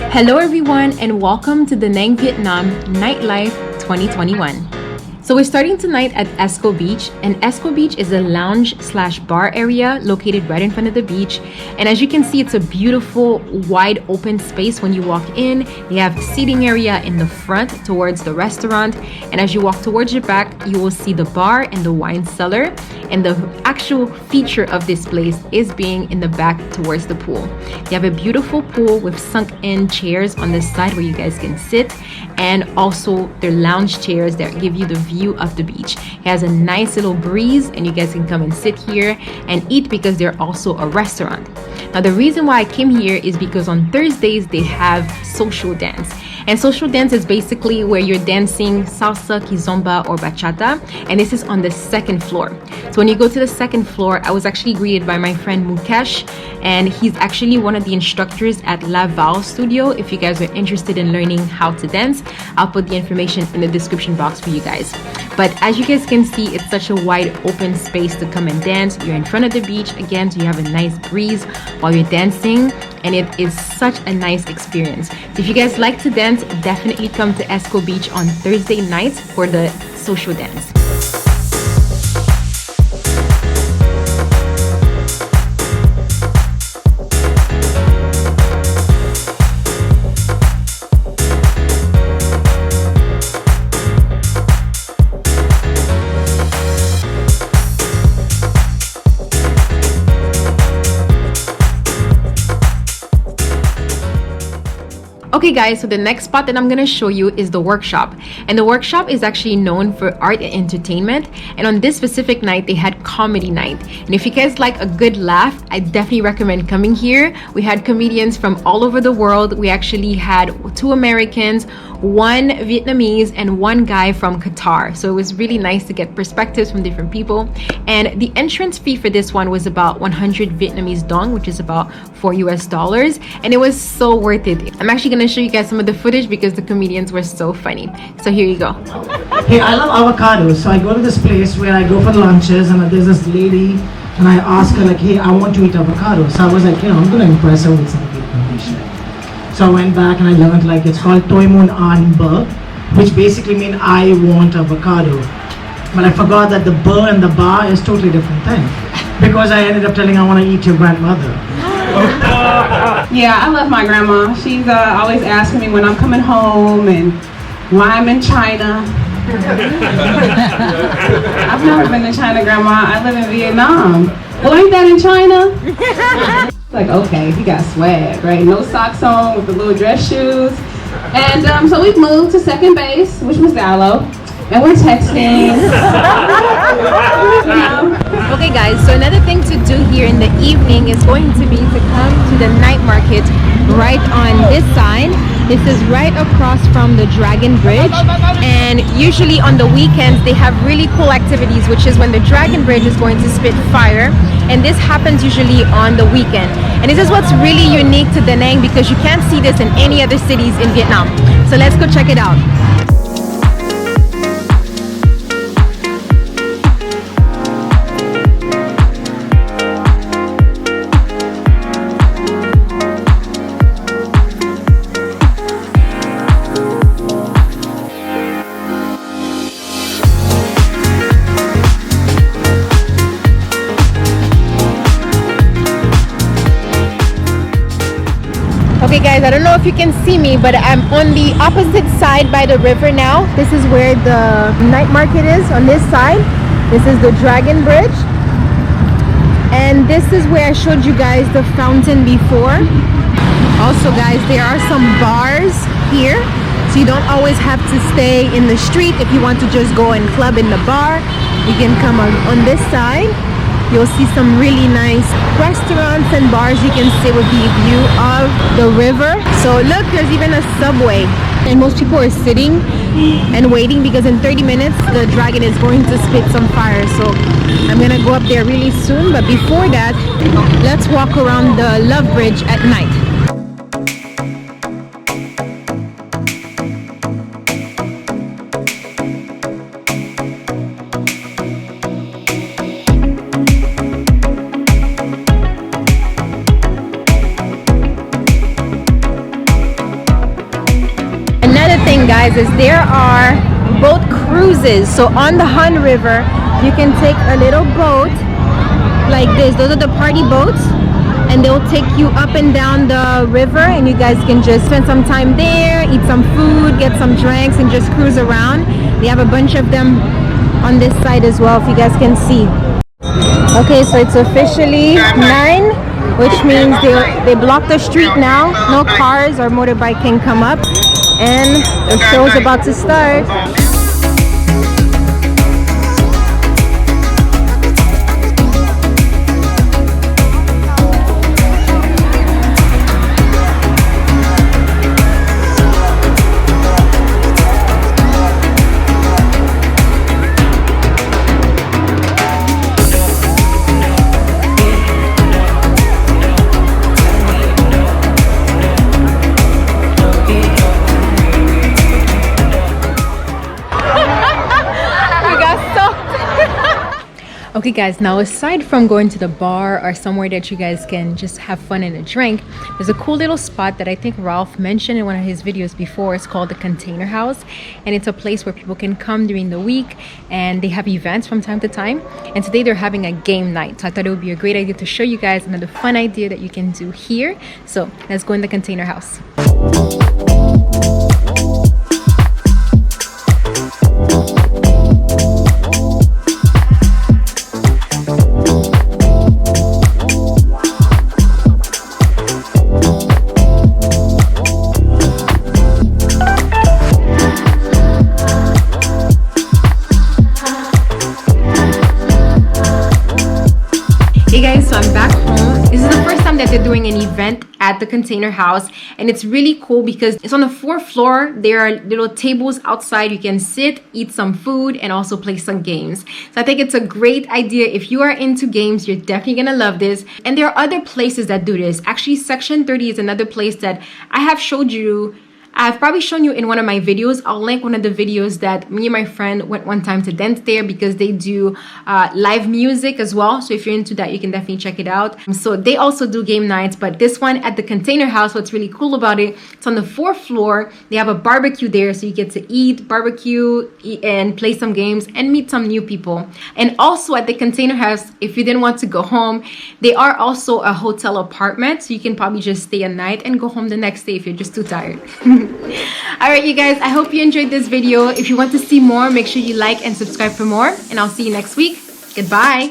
Hello everyone and welcome to Da Nang Vietnam Nightlife 2021. So we're starting tonight at EscoBeach, and EscoBeach is a lounge/bar area located right in front of the beach. And as you can see, it's a beautiful wide open space when you walk in. They have seating area in the front towards the restaurant, and as you walk towards your back, you will see the bar and the wine cellar. And the actual feature of this place is being in the back towards the pool. They have a beautiful pool with sunk-in chairs on the side where you guys can sit, and also their lounge chairs that give you the view of the beach. It has a nice little breeze, and you guys can come and sit here and eat because they're also a restaurant. Now, the reason why I came here is because on Thursdays they have social dance. And social dance is basically where you're dancing salsa, kizomba, or bachata, and this is on the second floor. So when you go to the second floor, I was actually greeted by my friend Mukesh, and he's actually one of the instructors at Laval Studio. If you guys are interested in learning how to dance, I'll put the information in the description box for you guys. But as you guys can see, it's such a wide open space to come and dance. You're in front of the beach again, so you have a nice breeze while you're dancing, and it is such a nice experience. So if you guys like to dance, definitely come to EscoBeach on Thursday nights for the social dance. Okay guys, so the next spot that I'm gonna show you is the workshop, and the workshop is actually known for art and entertainment, and on this specific night they had comedy night. And if you guys like a good laugh, I definitely recommend coming here. We had comedians from all over the world. We actually had 2 Americans, 1 Vietnamese, and 1 guy from Qatar. So it was really nice to get perspectives from different people. And the entrance fee for this one was about 100 Vietnamese dong, which is about $4 US, and it was so worth it. I'm actually gonna show you guys some of the footage because the comedians were so funny. So here you go. Hey, I love avocados, so I go to this place where I go for lunches, and there's this lady, and I ask her like, hey, I want to eat avocados. So I was like, I'm gonna impress her with some information. So I went back and I learned like it's called 𝗗𝗜𝗦𝗖𝗢𝗗𝗗𝗘, which basically means I want avocado. But I forgot that the 𝗏 and the 𝗑 is totally different thing, because I ended up telling her I want to eat your grandmother. Yeah, I love my grandma. She's always asking me when I'm coming home and why I'm in China. I've never been to China, Grandma. I live in Vietnam. Well, ain't that in China? Like, okay, he got swag, right? No socks on with the little dress shoes. And so we've moved to second base, which was Dallo. And we're texting. Okay guys, so another thing to do here in the evening is going to be to come to the night market right on this side. This is right across from the Dragon Bridge, and usually on the weekends they have really cool activities, which is when the Dragon Bridge is going to spit fire, and this happens usually on the weekend. And this is what's really unique to Da Nang, because you can't see this in any other cities in Vietnam. So let's go check it out. Okay guys, I don't know if you can see me, but I'm on the opposite side by the river now. This is where the night market is, on this side. This is the Dragon Bridge. And this is where I showed you guys the fountain before. Also guys, there are some bars here. So you don't always have to stay in the street. If you want to just go and club in the bar, you can come on this side. You'll see some really nice restaurants and bars you can sit with the view of the river. So look, there's even a subway. And most people are sitting and waiting because in 30 minutes the dragon is going to spit some fire. So I'm gonna go up there really soon. But before that, let's walk around the Love Bridge at night. guys, is there are boat cruises. So on the Han River, you can take a little boat like this. Those are the party boats, and they'll take you up and down the river, and you guys can just spend some time there, eat some food, get some drinks, and just cruise around. They have a bunch of them on this side as well, if you guys can see. Okay, so it's officially 9, which means they block the street now. No cars or motorbike can come up, and the show's about to start. Okay guys, now aside from going to the bar or somewhere that you guys can just have fun and a drink, there's a cool little spot that I think Ralph mentioned in one of his videos before. It's called the Container House, and it's a place where people can come during the week, and they have events from time to time. And today they're having a game night, so I thought it would be a great idea to show you guys another fun idea that you can do here. So let's go in the Container House. Hey guys, so I'm back home. This is the first time that they're doing an event at the Container House, and it's really cool because it's on the 4th floor. There are little tables outside. You can sit, eat some food, and also play some games. So I think it's a great idea. If you are into games, you're definitely gonna love this. And there are other places that do this. Actually, Section 30 is another place that I have showed you. I've probably shown you in one of my videos. I'll link one of the videos that me and my friend went one time to dance there, because they do live music as well. So if you're into that, you can definitely check it out. So they also do game nights, but this one at the Container House, what's really cool about it, it's on the 4th floor. They have a barbecue there, so you get to eat, barbecue, and play some games and meet some new people. And also at the Container House, if you didn't want to go home, they are also a hotel apartment, so you can probably just stay a night and go home the next day if you're just too tired. Alright you guys, I hope you enjoyed this video. If you want to see more, make sure you like and subscribe for more, and I'll see you next week. Goodbye.